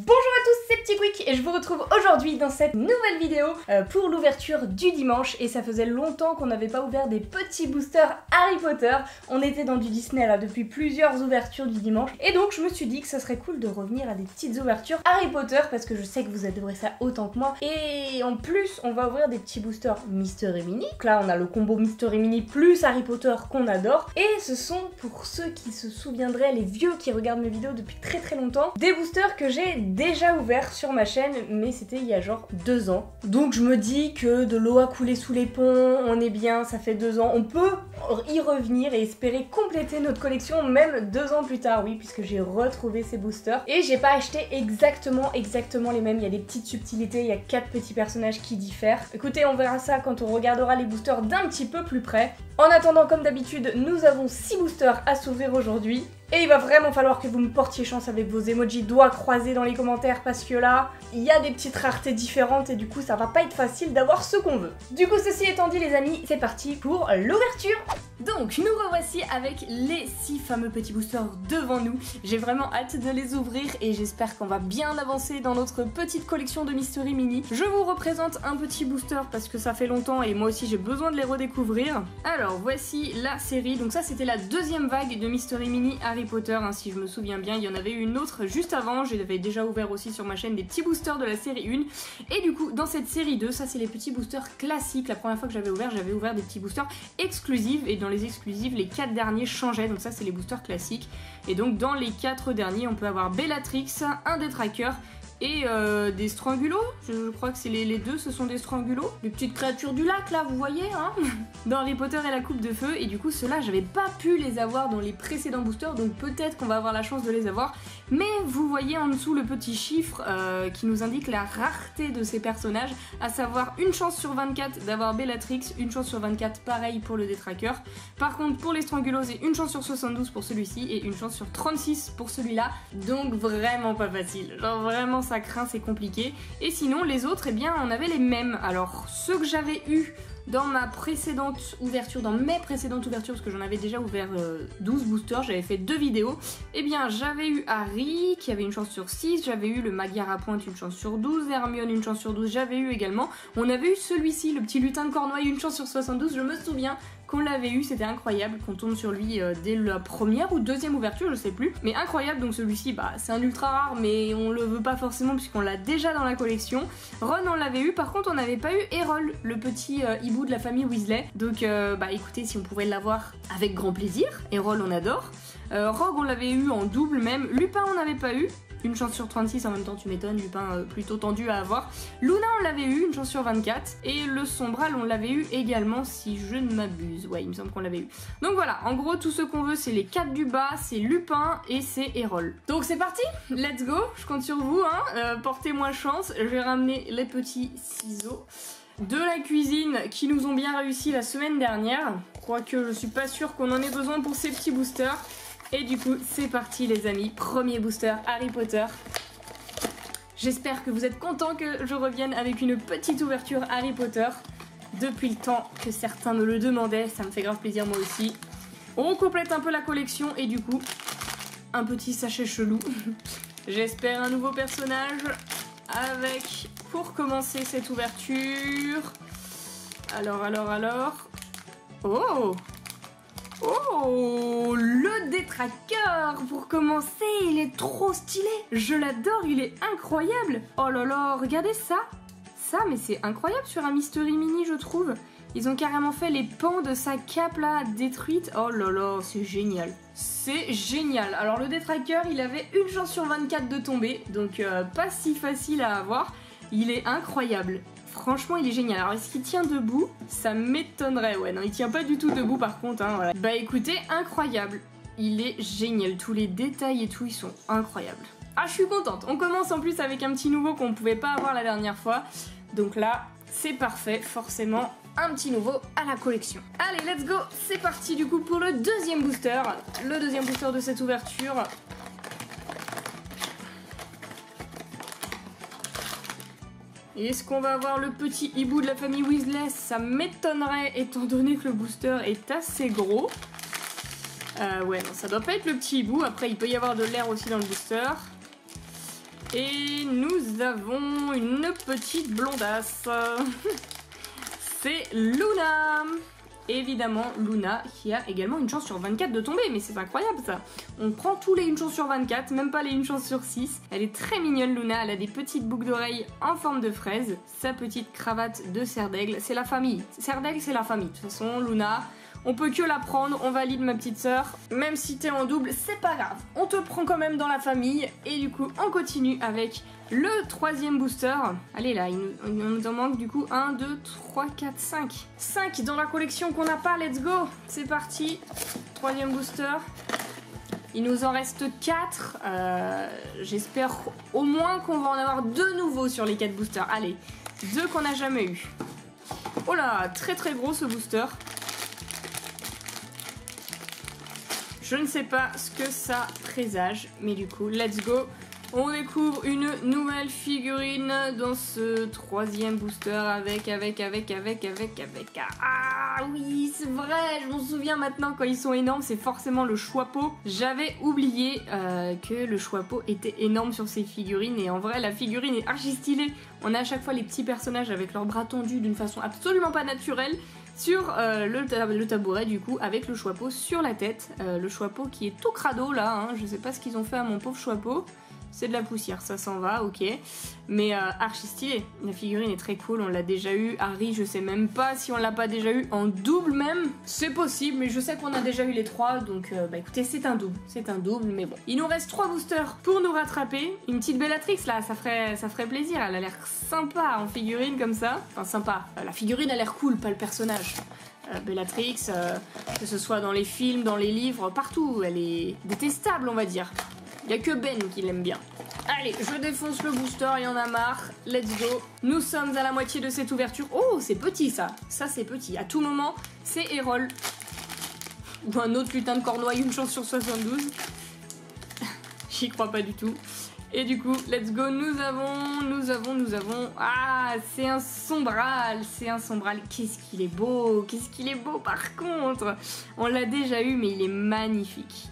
Bonjour à tous, c'est Petit Quick et je vous retrouve aujourd'hui dans cette nouvelle vidéo pour l'ouverture du dimanche. Et ça faisait longtemps qu'on n'avait pas ouvert des petits boosters Harry Potter. On était dans du Disney là depuis plusieurs ouvertures du dimanche. Et donc je me suis dit que ça serait cool de revenir à des petites ouvertures Harry Potter parce que je sais que vous adorez ça autant que moi. Et en plus on va ouvrir des petits boosters Mystery Mini. Donc là on a le combo Mystery Mini plus Harry Potter qu'on adore. Et ce sont, pour ceux qui se souviendraient, les vieux qui regardent mes vidéos depuis très longtemps, des boosters que j'ai déjà ouvert sur ma chaîne, mais c'était il y a genre 2 ans. Donc je me dis que de l'eau a coulé sous les ponts, on est bien, ça fait 2 ans, on peut y revenir et espérer compléter notre collection même 2 ans plus tard, oui, puisque j'ai retrouvé ces boosters. Et j'ai pas acheté exactement les mêmes, il y a des petites subtilités, il y a 4 petits personnages qui diffèrent. Écoutez, on verra ça quand on regardera les boosters d'un petit peu plus près. En attendant, comme d'habitude, nous avons 6 boosters à s'ouvrir aujourd'hui. Et il va vraiment falloir que vous me portiez chance avec vos emojis doigts croisés dans les commentaires parce que là, il y a des petites raretés différentes et du coup ça va pas être facile d'avoir ce qu'on veut. Du coup, ceci étant dit les amis, c'est parti pour l'ouverture. Donc nous revoici avec les 6 fameux petits boosters devant nous. J'ai vraiment hâte de les ouvrir et j'espère qu'on va bien avancer dans notre petite collection de Mystery Mini. Je vous représente un petit booster parce que ça fait longtemps et moi aussi j'ai besoin de les redécouvrir. Alors voici la série, donc ça c'était la deuxième vague de Mystery Mini Harry Potter, hein, si je me souviens bien. Il y en avait eu une autre juste avant, j'avais déjà ouvert aussi sur ma chaîne des petits boosters de la série 1. Et du coup dans cette série 2, ça c'est les petits boosters classiques. La première fois que j'avais ouvert des petits boosters exclusifs et dans les exclusives, les 4 derniers changeaient, donc ça c'est les boosters classiques. Et donc dans les 4 derniers, on peut avoir Bellatrix, un Détraqueur et des Strangulos. Je crois que c'est les deux, ce sont des Strangulos. Les petites créatures du lac là, vous voyez, hein, dans Harry Potter et la Coupe de Feu. Et du coup, ceux-là, j'avais pas pu les avoir dans les précédents boosters, donc peut-être qu'on va avoir la chance de les avoir. Mais vous voyez en dessous le petit chiffre qui nous indique la rareté de ces personnages, à savoir une chance sur 24 d'avoir Bellatrix, une chance sur 24 pareil pour le Détraqueur. Par contre, pour les Strangulos, c'est une chance sur 72 pour celui-ci et une chance sur 36 pour celui-là. Donc vraiment pas facile. Genre vraiment ça craint, c'est compliqué. Et sinon les autres, eh bien on avait les mêmes. Alors ceux que j'avais eu dans ma précédente ouverture, dans mes précédentes ouvertures, parce que j'en avais déjà ouvert 12 boosters, j'avais fait 2 vidéos, eh bien j'avais eu Harry qui avait une chance sur 6, j'avais eu le Magyar à pointe une chance sur 12, Hermione une chance sur 12, j'avais eu également, on avait eu celui-ci, le petit lutin de Cornouailles, une chance sur 72, je me souviens qu'on l'avait eu, c'était incroyable, qu'on tombe sur lui dès la première ou deuxième ouverture, je sais plus, mais incroyable. Donc celui-ci, bah c'est un ultra rare, mais on le veut pas forcément puisqu'on l'a déjà dans la collection. Ron on l'avait eu, par contre on n'avait pas eu Errol, le petit hibou de la famille Weasley, donc bah écoutez, si on pouvait l'avoir avec grand plaisir. Errol on adore. Rogue on l'avait eu en double même, Lupin on n'avait pas eu. Une chance sur 36, en même temps tu m'étonnes, Lupin plutôt tendu à avoir. Luna on l'avait eu, une chance sur 24. Et le Sombral on l'avait eu également si je ne m'abuse. Ouais, il me semble qu'on l'avait eu. Donc voilà, en gros tout ce qu'on veut c'est les 4 du bas, c'est Lupin et c'est Errol. Donc c'est parti, let's go, je compte sur vous, hein. Portez-moi chance, je vais ramener les petits ciseaux de la cuisine qui nous ont bien réussi la semaine dernière. Quoique je suis pas sûre qu'on en ait besoin pour ces petits boosters. Et du coup, c'est parti les amis, premier booster Harry Potter. J'espère que vous êtes contents que je revienne avec une petite ouverture Harry Potter. Depuis le temps que certains me le demandaient, ça me fait grave plaisir moi aussi. On complète un peu la collection et du coup, un petit sachet chelou. J'espère un nouveau personnage avec, pour commencer cette ouverture. Alors. Oh, le Détraqueur pour commencer, il est trop stylé. Je l'adore, il est incroyable. Oh là là, regardez ça. Ça, mais c'est incroyable sur un Mystery Mini, je trouve. Ils ont carrément fait les pans de sa cape là, détruite. Oh là là, c'est génial. C'est génial. Alors le Détraqueur, il avait une chance sur 24 de tomber, donc pas si facile à avoir. Il est incroyable. Franchement, il est génial. Alors, est-ce qu'il tient debout? Ça m'étonnerait. Ouais, non, il tient pas du tout debout par contre. Hein, voilà. Bah écoutez, incroyable. Il est génial. Tous les détails et tout, ils sont incroyables. Ah, je suis contente. On commence en plus avec un petit nouveau qu'on pouvait pas avoir la dernière fois. Donc là, c'est parfait. Forcément, un petit nouveau à la collection. Allez, let's go. C'est parti du coup pour le deuxième booster. Le deuxième booster de cette ouverture. Est-ce qu'on va avoir le petit hibou de la famille Weasley? Ça m'étonnerait étant donné que le booster est assez gros. Ouais, non, ça doit pas être le petit hibou. Après, il peut y avoir de l'air aussi dans le booster. Et nous avons une petite blondasse. C'est Luna. Évidemment, Luna qui a également une chance sur 24 de tomber, mais c'est incroyable ça. On prend tous les 1 chance sur 24, même pas les 1 chance sur 6. Elle est très mignonne Luna, elle a des petites boucles d'oreilles en forme de fraise, sa petite cravate de cerf d'aigle, c'est la famille. Cerf d'aigle c'est la famille, de toute façon Luna, on peut que la prendre, on valide ma petite sœur. Même si t'es en double, c'est pas grave, on te prend quand même dans la famille. Et du coup, on continue avec le 3e booster. Allez là, il nous en manque du coup 1, 2, 3, 4, 5. 5 dans la collection qu'on n'a pas, let's go. C'est parti, 3e booster. Il nous en reste 4. J'espère au moins qu'on va en avoir 2 nouveaux sur les 4 boosters. Allez, 2 qu'on n'a jamais eu. Oh là, très très gros ce booster. Je ne sais pas ce que ça présage, mais du coup, let's go. On découvre une nouvelle figurine dans ce 3e booster avec. Ah oui, c'est vrai, je m'en souviens maintenant quand ils sont énormes, c'est forcément le Choixpeau. J'avais oublié que le Choixpeau était énorme sur ces figurines et en vrai, la figurine est archi stylée. On a à chaque fois les petits personnages avec leurs bras tendus d'une façon absolument pas naturelle. Sur le tabouret du coup avec le Choixpeau sur la tête, le Choixpeau qui est tout crado là, hein. Je sais pas ce qu'ils ont fait à mon pauvre Choixpeau, c'est de la poussière, ça s'en va, ok, mais archi stylé, la figurine est très cool, on l'a déjà eu. Harry je sais même pas si on l'a pas déjà eu en double même, c'est possible, mais je sais qu'on a déjà eu les 3, donc bah écoutez c'est un double, mais bon. Il nous reste 3 boosters pour nous rattraper, une petite Bellatrix là, ça ferait plaisir, elle a l'air sympa en figurine comme ça, enfin sympa, la figurine a l'air cool, pas le personnage. Bellatrix, que ce soit dans les films, dans les livres, partout, elle est détestable on va dire. Il n'y a que Ben qui l'aime bien. Allez, je défonce le booster, il y en a marre. Let's go. Nous sommes à la moitié de cette ouverture. Oh, c'est petit ça. Ça, c'est petit. À tout moment, c'est Erol. Ou un autre putain de cornouaille, une chance sur 72. J'y crois pas du tout. Et du coup, let's go, nous avons... Ah, c'est un sombral, Qu'est-ce qu'il est beau par contre. On l'a déjà eu, mais il est magnifique.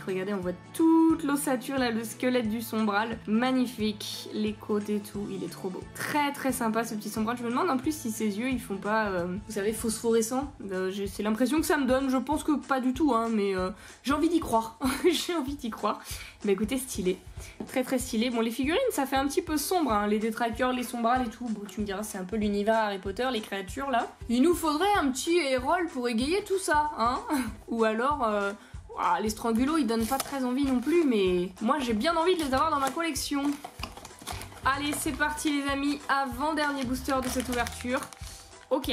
Regardez, on voit toute l'ossature là, le squelette du sombral. Magnifique, les côtes et tout, il est trop beau. Très très sympa ce petit sombral. Je me demande en plus si ses yeux, ils font pas, vous savez, phosphorescents. C'est l'impression que ça me donne, je pense que pas du tout, hein, mais j'ai envie d'y croire. Bah écoutez, stylé. Très très stylé. Bon, les figurines, ça fait un petit peu sombre, hein, les détraqueurs, les sombrales et tout. Bon, tu me diras, c'est un peu l'univers Harry Potter, les créatures là. Il nous faudrait un petit Erol pour égayer tout ça, hein. Ou alors, les Strangulos, ils donnent pas très envie non plus, mais moi j'ai bien envie de les avoir dans ma collection. Allez, c'est parti les amis, avant-dernier booster de cette ouverture. Ok,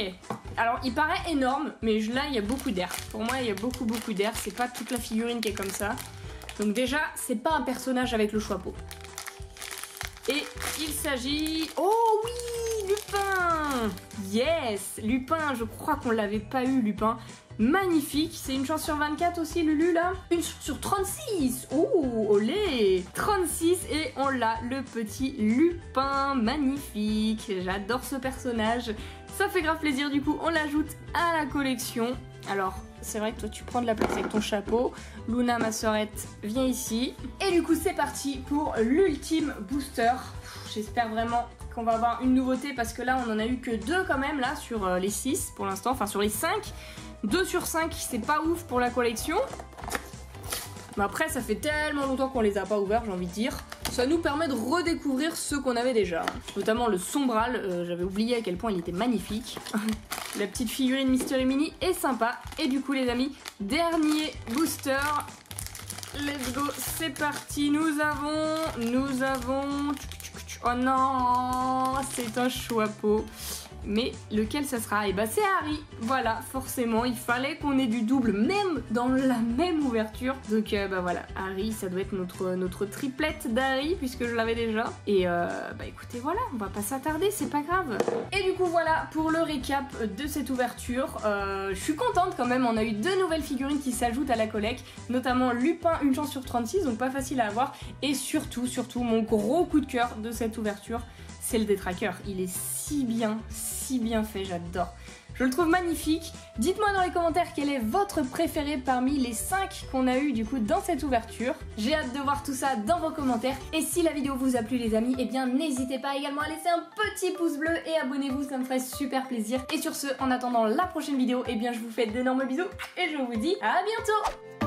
alors il paraît énorme, mais là il y a beaucoup d'air. Pour moi, il y a beaucoup d'air, c'est pas toute la figurine qui est comme ça. Donc déjà, c'est pas un personnage avec le Choixpeau. Et il s'agit... Oh oui, Lupin. Yes, Lupin, je crois qu'on l'avait pas eu, Lupin. Magnifique, c'est une chance sur 24 aussi, Lulu, là. Une chance sur 36. Oh, olé. 36 et on l'a, le petit Lupin. Magnifique, j'adore ce personnage. Ça fait grave plaisir, du coup, on l'ajoute à la collection. Alors, c'est vrai que toi tu prends de la place avec ton chapeau. Luna, ma sœurette, viens ici. Et du coup, c'est parti pour l'ultime booster. J'espère vraiment qu'on va avoir une nouveauté parce que là, on en a eu que 2 quand même, là, sur les 6 pour l'instant. Enfin, sur les 5. 2 sur 5, c'est pas ouf pour la collection. Mais après, ça fait tellement longtemps qu'on les a pas ouverts, j'ai envie de dire. Ça nous permet de redécouvrir ceux qu'on avait déjà. Notamment le sombral, j'avais oublié à quel point il était magnifique. La petite figurine Mystery Mini est sympa. Et du coup les amis, dernier booster. Let's go, c'est parti. Nous avons... Oh non, c'est un Choixpeau. Mais lequel ça sera? Et bah c'est Harry, voilà, forcément, il fallait qu'on ait du double, même dans la même ouverture. Donc bah voilà, Harry, ça doit être notre triplette d'Harry, puisque je l'avais déjà. Et bah écoutez, voilà, on va pas s'attarder, c'est pas grave. Et du coup voilà, pour le récap de cette ouverture, je suis contente quand même, on a eu 2 nouvelles figurines qui s'ajoutent à la collecte, notamment Lupin, une chance sur 36, donc pas facile à avoir. Et surtout, mon gros coup de cœur de cette ouverture, c'est le détraqueur. Il est si bien fait, j'adore. Je le trouve magnifique. Dites-moi dans les commentaires quel est votre préféré parmi les 5 qu'on a eu du coup dans cette ouverture. J'ai hâte de voir tout ça dans vos commentaires. Et si la vidéo vous a plu les amis, eh bien n'hésitez pas également à laisser un petit pouce bleu et abonnez-vous, ça me ferait super plaisir. Et sur ce, en attendant la prochaine vidéo, eh bien je vous fais d'énormes bisous et je vous dis à bientôt.